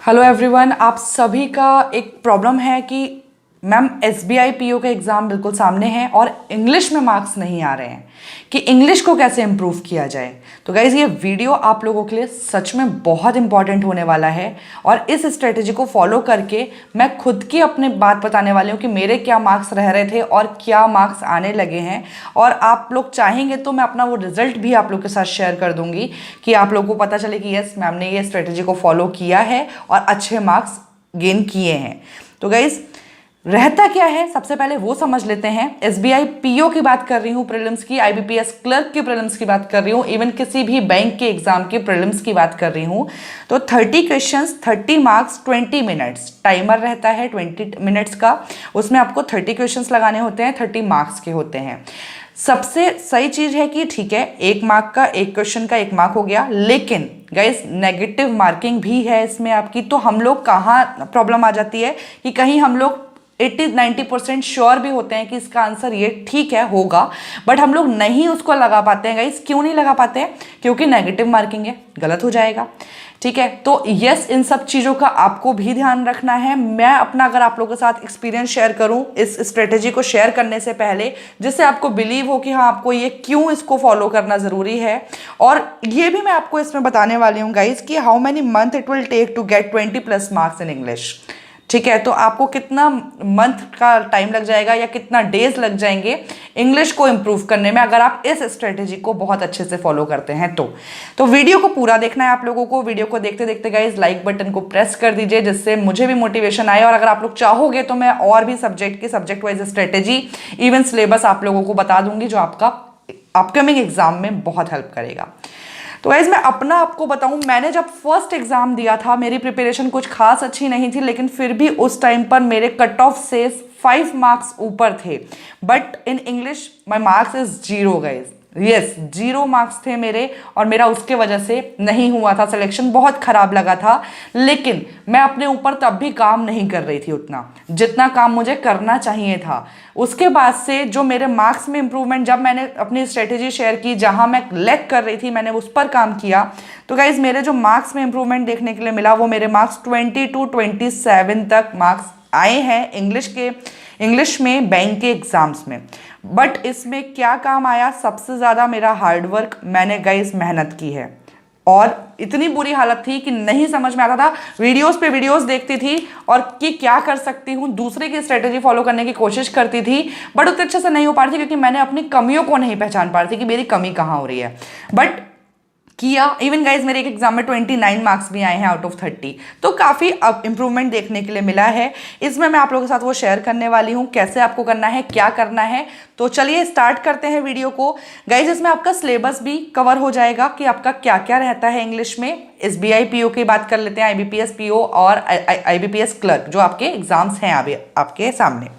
Hello everyone, आप सभी का एक प्रॉब्लम है कि मैम एसबीआई पीओ का एग्ज़ाम बिल्कुल सामने है और इंग्लिश में मार्क्स नहीं आ रहे हैं कि इंग्लिश को कैसे इम्प्रूव किया जाए। तो गाइज़ ये वीडियो आप लोगों के लिए सच में बहुत इंपॉर्टेंट होने वाला है और इस स्ट्रेटेजी को फॉलो करके मैं खुद की अपनी बात बताने वाली हूँ कि मेरे क्या मार्क्स रह रहे थे और क्या मार्क्स आने लगे हैं। और आप लोग चाहेंगे तो मैं अपना वो रिजल्ट भी आप लोग के साथ शेयर कर दूंगी कि आप लोगों को पता चले कि यस मैम ने ये स्ट्रेटेजी को फॉलो किया है और अच्छे मार्क्स गेन किए हैं। तो गाइज़ रहता क्या है, सबसे पहले वो समझ लेते हैं। एसबीआई पीओ की बात कर रही हूँ प्रीलिम्स की, आईबीपीएस क्लर्क की प्रीलिम्स की बात कर रही हूँ, इवन किसी भी बैंक के एग्जाम की प्रीलिम्स की बात कर रही हूँ। तो 30 क्वेश्चंस 30 मार्क्स 20 मिनट्स टाइमर रहता है 20 मिनट्स का। उसमें आपको 30 क्वेश्चंस लगाने होते हैं, 30 मार्क्स के होते हैं। सबसे सही चीज है कि ठीक है, 1 मार्क का 1 क्वेश्चन का 1 मार्क हो गया, लेकिन गाइस नेगेटिव मार्किंग भी है इसमें आपकी। तो हम लोग कहाँ प्रॉब्लम आ जाती है कि कहीं हम लोग 80-90% श्योर भी होते हैं कि इसका आंसर ये ठीक है होगा, बट हम लोग नहीं उसको लगा पाते हैं। गाइस क्यों नहीं लगा पाते हैं? क्योंकि नेगेटिव मार्किंग है, गलत हो जाएगा। ठीक है, तो यस इन सब चीज़ों का आपको भी ध्यान रखना है। मैं अपना अगर आप लोगों के साथ एक्सपीरियंस शेयर करूं इस स्ट्रेटेजी को शेयर करने से पहले, जिससे आपको बिलीव हो कि हाँ आपको ये क्यों इसको फॉलो करना ज़रूरी है। और ये भी मैं आपको इसमें बताने वाली हूँ गाइज कि how many month it will take to get 20+ marks in English. ठीक है, तो आपको कितना मंथ का टाइम लग जाएगा या कितना डेज लग जाएंगे इंग्लिश को इम्प्रूव करने में, अगर आप इस स्ट्रेटेजी को बहुत अच्छे से फॉलो करते हैं तो वीडियो को पूरा देखना है आप लोगों को। वीडियो को देखते देखते गाइस लाइक बटन को प्रेस कर दीजिए, जिससे मुझे भी मोटिवेशन आए। और अगर आप लोग चाहोगे तो मैं और भी subject wise strategy, even syllabus आप लोगों को बता दूंगी, जो आपका अपकमिंग एग्जाम में बहुत हेल्प करेगा। तो गाइस मैं अपना आपको बताऊं, मैंने जब फर्स्ट एग्जाम दिया था, मेरी प्रिपरेशन कुछ खास अच्छी नहीं थी, लेकिन फिर भी उस टाइम पर मेरे कट ऑफ से 5 मार्क्स ऊपर थे। But in English my marks is 0 guys. Yes 0 marks थे मेरे, और मेरा उसके वजह से नहीं हुआ था सिलेक्शन, बहुत खराब लगा था। लेकिन मैं अपने ऊपर तब भी काम नहीं कर रही थी उतना जितना काम मुझे करना चाहिए था। उसके बाद से जो मेरे मार्क्स में इंप्रूवमेंट, जब मैंने अपनी स्ट्रेटेजी शेयर की, जहां मैं लैग कर रही थी मैंने उस पर काम किया, तो गाइज मेरे जो मार्क्स में इंप्रूवमेंट देखने के लिए मिला वो मेरे मार्क्स 22-27 तक मार्क्स आए हैं इंग्लिश में बैंक के एग्जाम्स में। बट इसमें क्या काम आया, सबसे ज़्यादा मेरा हार्डवर्क, मैंने गाइस मेहनत की है। और इतनी बुरी हालत थी कि नहीं समझ में आता था, वीडियोस पे वीडियोस देखती थी और कि क्या कर सकती हूँ, दूसरे की स्ट्रेटेजी फॉलो करने की कोशिश करती थी, बट उतने अच्छे से नहीं हो पा रही थी क्योंकि मैंने अपनी कमियों को नहीं पहचान पा रही थी कि मेरी कमी कहाँ हो रही है। बट किया। इवन गाइज मेरे एक एग्जाम में 29 मार्क्स भी आए हैं आउट ऑफ 30, तो काफ़ी इंप्रूवमेंट देखने के लिए मिला है। इसमें मैं आप लोगों के साथ वो शेयर करने वाली हूँ, कैसे आपको करना है, क्या करना है। तो चलिए स्टार्ट करते हैं वीडियो को। गाइज इसमें आपका सिलेबस भी कवर हो जाएगा कि आपका क्या क्या रहता है इंग्लिश में। एसबीआई पीओ की बात कर लेते हैं, आईबीपीएस पीओ और आईबीपीएस क्लर्क, जो आपके एग्जाम्स हैं अभी आपके सामने।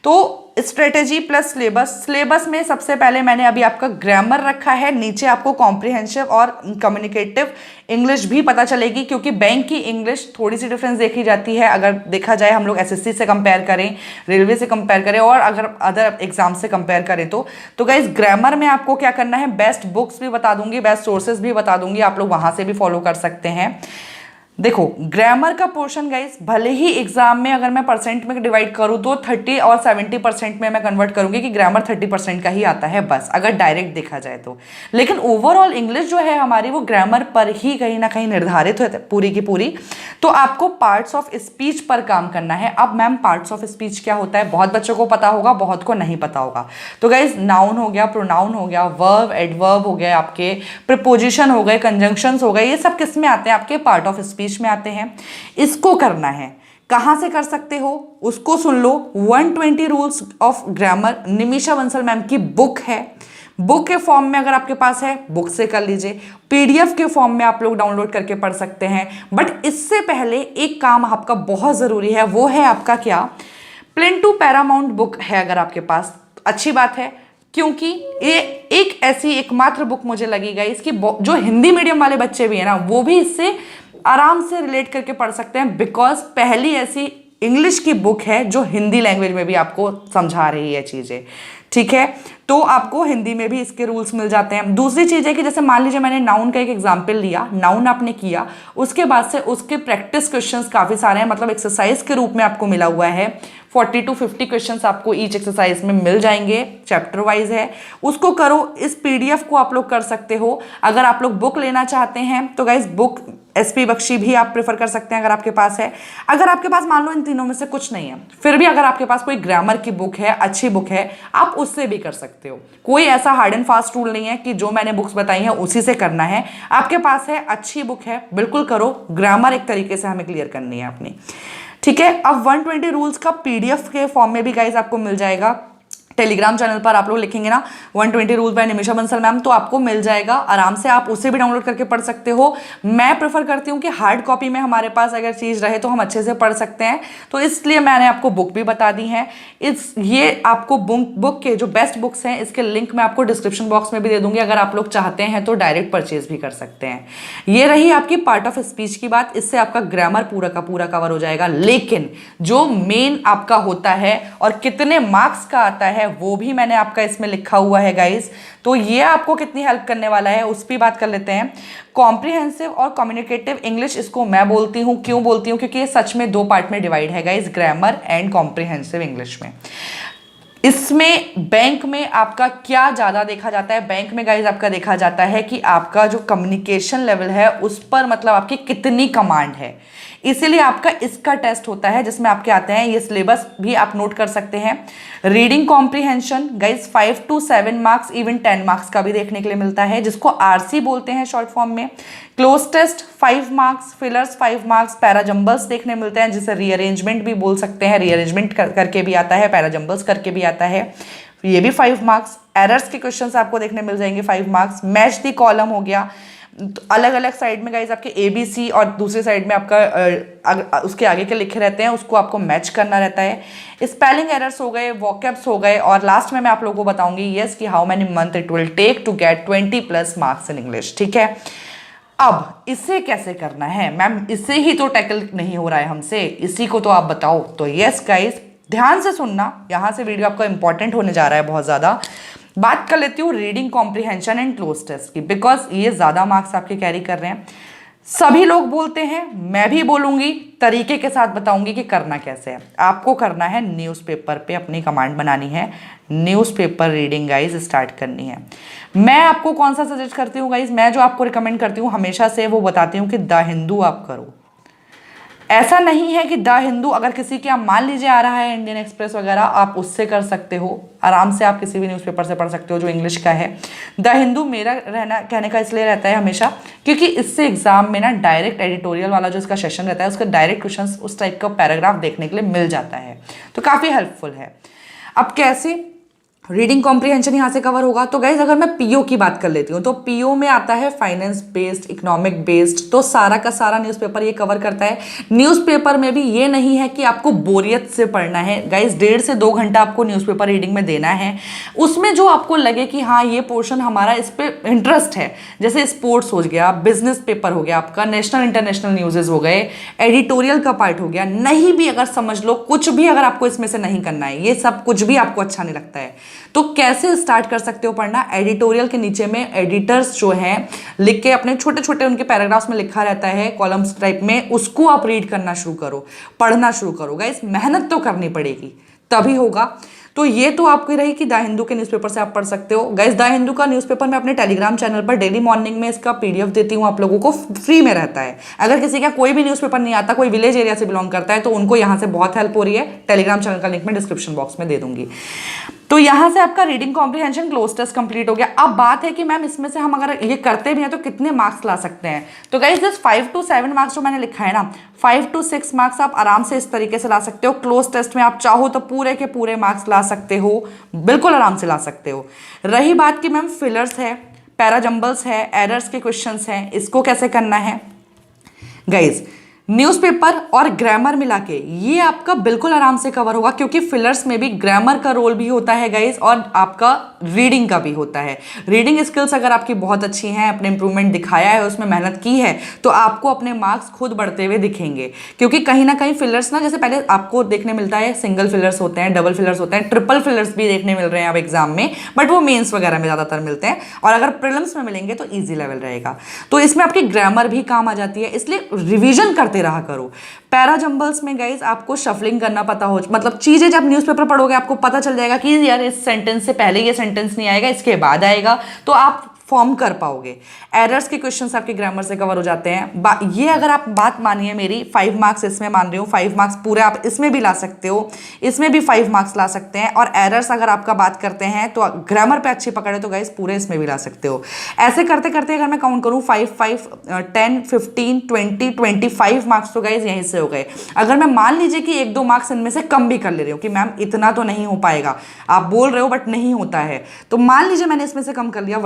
तो स्ट्रेटेजी प्लस सिलेबस में सबसे पहले मैंने अभी आपका ग्रामर रखा है, नीचे आपको कॉम्प्रिहेंसिव और कम्युनिकेटिव इंग्लिश भी पता चलेगी, क्योंकि बैंक की इंग्लिश थोड़ी सी डिफरेंस देखी जाती है। अगर देखा जाए हम लोग एसएससी से कंपेयर करें, रेलवे से कंपेयर करें और अगर अदर एग्जाम से कंपेयर करें तो गाइस ग्रामर में आपको क्या करना है, बेस्ट बुक्स भी बता दूंगी, बेस्ट सोर्सेज भी बता दूंगी, आप लोग वहां से भी फॉलो कर सकते हैं। देखो ग्रामर का पोर्शन गाइस, भले ही एग्जाम में अगर मैं परसेंट में डिवाइड करूँ तो 30 और 70% में मैं कन्वर्ट करूंगी कि ग्रामर 30% का ही आता है बस, अगर डायरेक्ट देखा जाए तो। लेकिन ओवरऑल इंग्लिश जो है हमारी वो ग्रामर पर ही कहीं ना कहीं निर्धारित है पूरी की पूरी। तो आपको पार्ट्स ऑफ स्पीच पर काम करना है। अब मैम पार्ट्स ऑफ स्पीच क्या होता है, बहुत बच्चों को पता होगा, बहुत को नहीं पता होगा। तो गाइज नाउन हो गया, प्रोनाउन हो गया, वर्ब एडवर्ब हो गया, आपके प्रीपोजिशन हो गए, कंजंक्शंस हो गए, ये सब किस में आते हैं, आपके पार्ट ऑफ स्पीच में आते हैं। इसको करना है, कहां से कर सकते हो उसको सुन लो। 120 rules of grammar Nimisha Bansal ma'am की बुक है, बुक के फॉर्म में अगर आपके पास है बुक से कर लीजिए, पीडीएफ के फॉर्म में आप लोग डाउनलोड करके पढ़ सकते हैं। बट इससे पहले एक काम आपका बहुत जरूरी है, वो है आपका क्या, प्लेन टू पैरामाउंट बुक है अगर आपके पास, अच्छी बात है, क्योंकि ये एक ऐसी एकमात्र बुक मुझे लगी गई इसकी, जो हिंदी मीडियम वाले बच्चे भी है ना वो भी इससे आराम से रिलेट करके पढ़ सकते हैं, बिकॉज पहली ऐसी इंग्लिश की बुक है जो हिंदी लैंग्वेज में भी आपको समझा रही है चीज़ें, ठीक है। तो आपको हिंदी में भी इसके रूल्स मिल जाते हैं। दूसरी चीज़ है कि जैसे मान लीजिए मैंने नाउन का एक एग्जाम्पल लिया, नाउन आपने किया, उसके बाद से उसके प्रैक्टिस क्वेश्चंस काफ़ी सारे हैं, मतलब एक्सरसाइज के रूप में आपको मिला हुआ है। 40 to 50 क्वेश्चंस आपको ईच एक्सरसाइज में मिल जाएंगे, चैप्टर वाइज है, उसको करो। इस पीडीएफ को आप लोग कर सकते हो। अगर आप लोग बुक लेना चाहते हैं तो गाइज बुक एसपी बख्शी भी आप प्रेफर कर सकते हैं अगर आपके पास है। अगर आपके पास मान लो इन तीनों में से कुछ नहीं है, फिर भी अगर आपके पास कोई ग्रामर की बुक है, अच्छी बुक है, आप उससे भी कर सकते हो। कोई ऐसा हार्ड एंड फास्ट रूल नहीं है कि जो मैंने बुक्स बताई हैं उसी से करना है। आपके पास है, अच्छी बुक है, बिल्कुल करो। ग्रामर एक तरीके से हमें क्लियर करनी है अपनी, ठीक है। अब 120 रूल्स का पीडीएफ के फॉर्म में भी गाइज आपको मिल जाएगा। टेलीग्राम चैनल पर आप लोग लिखेंगे ना 120 rule by Nimisha Bansal ma'am, तो आपको मिल जाएगा आराम से, आप उसे भी डाउनलोड करके पढ़ सकते हो। मैं प्रेफर करती हूँ कि हार्ड कॉपी में हमारे पास अगर चीज़ रहे तो हम अच्छे से पढ़ सकते हैं, तो इसलिए मैंने आपको बुक भी बता दी है। ये आपको बुक के जो बेस्ट बुक्स हैं इसके लिंक मैं आपको डिस्क्रिप्शन बॉक्स में भी दे दूंगी, अगर आप लोग चाहते हैं तो डायरेक्ट परचेज भी कर सकते हैं। ये रही आपकी पार्ट ऑफ स्पीच की बात, इससे आपका ग्रामर पूरा का पूरा कवर हो जाएगा। लेकिन जो मेन आपका होता है और कितने मार्क्स का आता है वो भी मैंने आपका इसमें लिखा हुआ है गाइस, तो ये आपको कितनी हेल्प करने वाला है उस पर बात कर लेते हैं। कॉम्प्रिहेंसिव और कम्युनिकेटिव इंग्लिश इसको मैं बोलती हूँ, क्यों बोलती हूँ, क्योंकि ये सच में दो पार्ट में डिवाइड है guys, grammar and comprehensive English में। इसमें बैंक में आपका क्या ज़्यादा देखा जाता है, बैंक में गाइज आपका देखा जाता है कि आपका जो कम्युनिकेशन लेवल है उस पर मतलब आपकी कितनी कमांड है, इसीलिए आपका इसका टेस्ट होता है जिसमें आपके आते हैं, ये सिलेबस भी आप नोट कर सकते हैं। Reading comprehension guys 5 to 7 marks, even 10 marks का भी देखने के लिए मिलता है, जिसको आरसी बोलते हैं शॉर्ट फॉर्म में। Cloze test 5 marks, fillers 5 marks, parajumbles देखने मिलते हैं जिसे रीअरेंजमेंट भी बोल सकते हैं, रीअरेंजमेंट करके भी आता है, पैराजम्बल्स करके भी आता है, ये भी 5 मार्क्स। एरर्स के क्वेश्चंस आपको देखने मिल जाएंगे 5 मार्क्स। मैच दी कॉलम हो गया, अलग अलग साइड में गाइज आपके ABC और दूसरी साइड में आपका उसके आगे के लिखे रहते हैं, उसको आपको मैच करना रहता है। स्पेलिंग एरर्स हो गए, वोकैब्स हो गए, और लास्ट में मैं आप लोगों को बताऊंगी यस कि how many month it will take to get 20+ marks in English, ठीक है। अब इसे कैसे करना है मैम, इसे ही तो टैकल नहीं हो रहा है हमसे, इसी को तो आप बताओ। तो यस गाइज ध्यान से सुनना, यहाँ से वीडियो आपका इंपॉर्टेंट होने जा रहा है बहुत ज़्यादा। बात कर लेती हूँ reading comprehension and cloze test की, बिकॉज ये ज़्यादा मार्क्स आपके कैरी कर रहे हैं। सभी लोग बोलते हैं, मैं भी बोलूँगी, तरीके के साथ बताऊंगी कि करना कैसे है। आपको करना है न्यूज़पेपर पे अपनी कमांड बनानी है, न्यूज़पेपर रीडिंग गाइज स्टार्ट करनी है। मैं आपको कौन सा सजेस्ट करती हूँ गाइज, मैं जो आपको रिकमेंड करती हूँ हमेशा से वो बताती हूँ कि द हिंदू आप करो। ऐसा नहीं है कि द हिंदू अगर किसी के आप मान लीजिए आ रहा है इंडियन एक्सप्रेस वगैरह, आप उससे कर सकते हो, आराम से आप किसी भी न्यूज़पेपर से पढ़ सकते हो जो इंग्लिश का है। द हिंदू मेरा रहना कहने का इसलिए रहता है हमेशा क्योंकि इससे एग्जाम में ना डायरेक्ट एडिटोरियल वाला जो इसका सेशन रहता है उसका डायरेक्ट क्वेश्चन उस टाइप का पैराग्राफ देखने के लिए मिल जाता है, तो काफ़ी हेल्पफुल है। अब कैसे रीडिंग कॉम्प्रिहेंशन यहाँ से कवर होगा, तो गाइज अगर मैं पीओ की बात कर लेती हूँ तो पीओ में आता है फाइनेंस बेस्ड, इकोनॉमिक बेस्ड, तो सारा का सारा न्यूज़पेपर ये कवर करता है। न्यूज़पेपर में भी ये नहीं है कि आपको बोरियत से पढ़ना है गाइज, 1.5 से 2 घंटा आपको न्यूज़पेपर रीडिंग में देना है। उसमें जो आपको लगे कि हाँ ये पोर्शन हमारा इस पर इंटरेस्ट है, जैसे स्पोर्ट्स हो गया, बिजनेस पेपर हो गया आपका, नेशनल इंटरनेशनल न्यूज़ेज हो गए, एडिटोरियल का पार्ट हो गया, नहीं भी अगर समझ लो कुछ भी अगर आपको इसमें से नहीं करना है, ये सब कुछ भी आपको अच्छा नहीं लगता है, तो कैसे स्टार्ट कर सकते हो पढ़ना। एडिटोरियल के नीचे में एडिटर्स जो हैं लिख के अपने छोटे छोटे उनके पैराग्राफ्स में लिखा रहता है कॉलम्स टाइप में, उसको आप रीड करना शुरू करो, पढ़ना शुरू करो। गाइस मेहनत तो करनी पड़ेगी तभी होगा। तो ये तो आपकी रही कि द हिंदू के न्यूज़पेपर से आप पढ़ सकते हो। गाइस द हिंदू का न्यूज़पेपर मैं अपने टेलीग्राम चैनल पर डेली मॉर्निंग में इसका पीडीएफ देती हूँ, आप लोगों को फ्री में रहता है। अगर किसी का कोई भी न्यूज़पेपर नहीं आता, कोई विलेज एरिया से बिलोंग करता है, तो उनको यहाँ से बहुत हेल्प हो रही है। टेलीग्राम चैनल का लिंक मैं डिस्क्रिप्शन बॉक्स में दे दूंगी। तो यहाँ से आपका reading comprehension cloze test complete हो गया। अब बात है कि मैम इसमें से हम अगर ये करते भी हैं तो कितने मार्क्स ला सकते हैं। तो गाइस जस्ट 5 to 7 मार्क्स जो मैंने लिखा है ना, 5 to 6 मार्क्स आप आराम से इस तरीके से ला सकते हो। क्लोज टेस्ट में आप चाहो तो पूरे के पूरे मार्क्स ला सकते हो, बिल्कुल आराम से ला सकते हो। रही बात कि मैम फिलर्स है, पैराजम्बल्स है, एरर्स के क्वेश्चंस हैं, इसको कैसे करना है। गाइज न्यूज़पेपर और ग्रामर मिला के ये आपका बिल्कुल आराम से कवर होगा, क्योंकि फिलर्स में भी ग्रामर का रोल भी होता है गाइस, और आपका रीडिंग का भी होता है। रीडिंग स्किल्स अगर आपकी बहुत अच्छी हैं, अपने इंप्रूवमेंट दिखाया है, उसमें मेहनत की है, तो आपको अपने मार्क्स खुद बढ़ते हुए दिखेंगे। क्योंकि कहीं ना कहीं फिलर्स ना, जैसे पहले आपको देखने मिलता है सिंगल फिलर्स होते हैं, डबल फिलर्स होते हैं, ट्रिपल फिलर्स भी देखने मिल रहे हैं अब एग्जाम में, बट वो मेंस वगैरह में ज़्यादातर मिलते हैं, और अगर प्रीलिम्स में मिलेंगे तो ईजी लेवल रहेगा। तो इसमें आपकी ग्रामर भी काम आ जाती है, इसलिए रिविजन करते रहा करो। पैरा जंबल्स में गाइज आपको शफलिंग करना पता हो, मतलब चीजें जब न्यूज़पेपर पढ़ोगे आपको पता चल जाएगा कि यार इस सेंटेंस से पहले ये सेंटेंस नहीं आएगा, इसके बाद आएगा, तो आप फॉर्म कर पाओगे। एरर्स के क्वेश्चंस आपके ग्रामर से कवर हो जाते हैं। ये अगर आप बात मानिए मेरी, 5 मार्क्स इसमें मान रही हूँ, 5 मार्क्स पूरे आप इसमें भी ला सकते हो, इसमें भी 5 मार्क्स ला सकते हैं। और एरर्स अगर आपका बात करते हैं तो ग्रामर पे अच्छी पकड़े तो गाइस पूरे इसमें भी ला सकते हो। ऐसे करते करते अगर मैं काउंट करूँ 5, 5, 10, 15, 20, 25 मार्क्स तो गाइस यहीं से हो गए। अगर मैं मान लीजिए कि 1-2 मार्क्स इनमें से कम भी कर ले रही हूँ कि मैम इतना तो नहीं हो पाएगा, आप बोल रहे हो बट नहीं होता है, तो मान लीजिए मैंने इसमें से कम कर लिया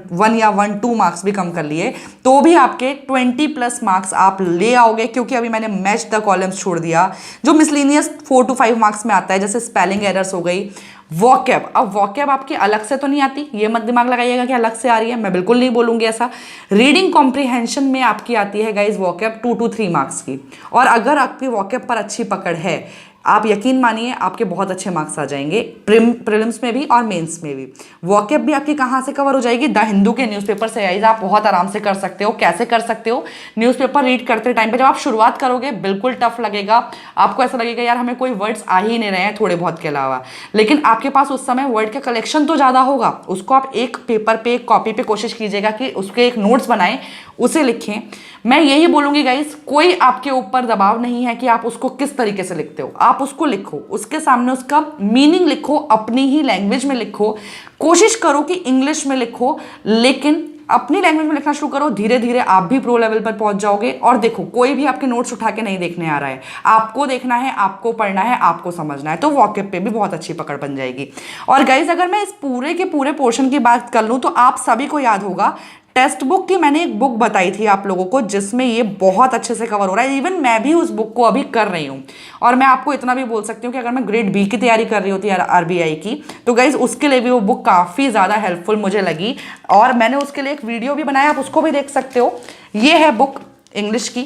1 या 1-2 मार्क्स भी कम कर लिए, तो भी आपके 20+ मार्क्स आप ले आओगे। क्योंकि अभी मैंने मैच द कॉलम्स छोड़ दिया, जो मिसलिनियस 4 to 5 मार्क्स में आता है, जैसे स्पेलिंग एरर्स हो गई, वॉकैब। अब वॉकैब आपकी अलग से तो नहीं आती, ये मत दिमाग लगाइएगा कि अलग से आ रही है, मैं बिल्कुल नहीं बोलूंगी ऐसा। रीडिंग कॉम्प्रिहेंशन में आपकी आती है गाइज वॉकैब 2 to 3 मार्क्स की, और अगर आपकी वॉकैब पर अच्छी पकड़ है, आप यकीन मानिए आपके बहुत अच्छे मार्क्स आ जाएंगे प्रीलिम्स में भी और मेंस में भी। वॉकैब भी आपकी कहाँ से कवर हो जाएगी? द हिंदू के न्यूज़पेपर से गाइस आप बहुत आराम से कर सकते हो। कैसे कर सकते हो? न्यूज़पेपर रीड करते टाइम पे जब आप शुरुआत करोगे बिल्कुल टफ लगेगा, आपको ऐसा लगेगा यार हमें कोई वर्ड्स आ ही नहीं रहे हैं थोड़े बहुत के अलावा, लेकिन आपके पास उस समय वर्ड का कलेक्शन तो ज़्यादा होगा। उसको आप एक पेपर पे, एक कॉपी पे कोशिश कीजिएगा कि उसके एक नोट्स बनाएं, उसे लिखें। मैं यही बोलूंगी गाइस, कोई आपके ऊपर दबाव नहीं है कि आप उसको किस तरीके से लिखते हो, आप उसको लिखो, उसके सामने उसका मीनिंग लिखो, अपनी ही लैंग्वेज में लिखो। कोशिश करो कि इंग्लिश में लिखो, लेकिन अपनी लैंग्वेज में लिखना शुरू करो, धीरे धीरे आप भी प्रो लेवल पर पहुंच जाओगे। और देखो, कोई भी आपके नोट्स उठा के नहीं देखने आ रहा है, आपको देखना है, आपको पढ़ना है, आपको समझना है, तो वॉकअप पे भी बहुत अच्छी पकड़ बन जाएगी। और गाइज अगर मैं इस पूरे के पूरे पोर्शन की बात कर लूँ तो आप सभी को याद होगा टेक्स्ट बुक की मैंने एक बुक बताई थी आप लोगों को, जिसमें ये बहुत अच्छे से कवर हो रहा है। इवन मैं भी उस बुक को अभी कर रही हूँ, और मैं आपको इतना भी बोल सकती हूँ कि अगर मैं ग्रेड बी की तैयारी कर रही होती है आरबीआई की, तो गाइज उसके लिए भी वो बुक काफ़ी ज़्यादा हेल्पफुल मुझे लगी, और मैंने उसके लिए एक वीडियो भी बनाया, आप उसको भी देख सकते हो। ये है बुक इंग्लिश की,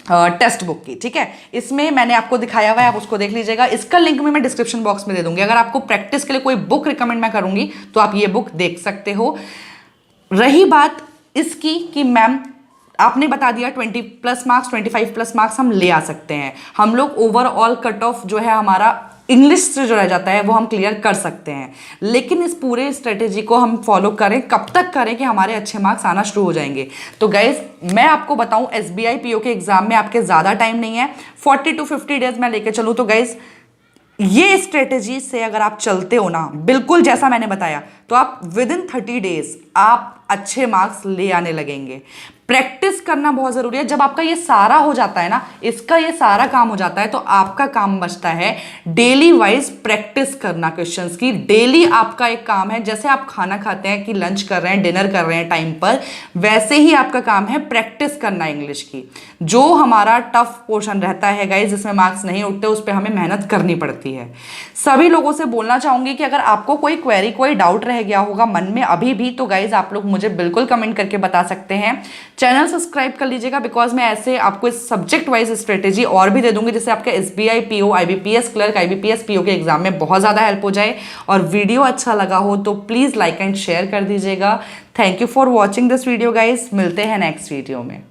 टेक्स्ट बुक की, ठीक है। इसमें मैंने आपको दिखाया हुआ है, आप उसको देख लीजिएगा। इसका लिंक भी मैं डिस्क्रिप्शन बॉक्स में दे दूंगी। अगर आपको प्रैक्टिस के लिए कोई बुक रिकमेंड मैं करूंगी तो आप ये बुक देख सकते हो। रही बात इसकी कि मैम आपने बता दिया 20+ मार्क्स, 25+ मार्क्स हम ले आ सकते हैं, हम लोग ओवरऑल कट ऑफ जो है हमारा इंग्लिश से जो रह जाता है वो हम क्लियर कर सकते हैं। लेकिन इस पूरे स्ट्रेटेजी को हम फॉलो करें, कब तक करें कि हमारे अच्छे मार्क्स आना शुरू हो जाएंगे? तो गाइज मैं आपको बताऊं, एसबीआई पीओ के एग्जाम में आपके ज़्यादा टाइम नहीं है, 40 to 50 डेज मैं लेके चलूँ तो गाइज ये स्ट्रेटेजी से अगर आप चलते हो ना, बिल्कुल जैसा मैंने बताया, तो आप विदिन 30 डेज आप अच्छे मार्क्स ले आने लगेंगे। प्रैक्टिस करना बहुत जरूरी है। जब आपका ये सारा हो जाता है ना, इसका ये सारा काम हो जाता है, तो आपका काम बचता है डेली वाइज प्रैक्टिस करना क्वेश्चंस की। डेली आपका एक काम है, जैसे आप खाना खाते हैं कि लंच कर रहे हैं, डिनर कर रहे हैं टाइम पर, वैसे ही आपका काम है प्रैक्टिस करना इंग्लिश की। जो हमारा टफ पोर्शन रहता है गाइज, जिसमें मार्क्स नहीं उठते, उस पर हमें मेहनत करनी पड़ती है। सभी लोगों से बोलना चाहूंगी कि अगर आपको कोई क्वेरी, कोई डाउट रह गया होगा मन में अभी भी, तो गाइज आप लोग मुझे बिल्कुल कमेंट करके बता सकते हैं। चैनल सब्सक्राइब कर लीजिएगा, बिकॉज मैं ऐसे आपको इस सब्जेक्ट वाइज स्ट्रेटेजी और भी दे दूंगी, जिससे आपके SBI PO, IBPS clerk, IBPS PO के एग्जाम में बहुत ज़्यादा हेल्प हो जाए। और वीडियो अच्छा लगा हो तो प्लीज़ लाइक एंड शेयर कर दीजिएगा। Thank you for watching this video guys, मिलते हैं नेक्स्ट वीडियो में।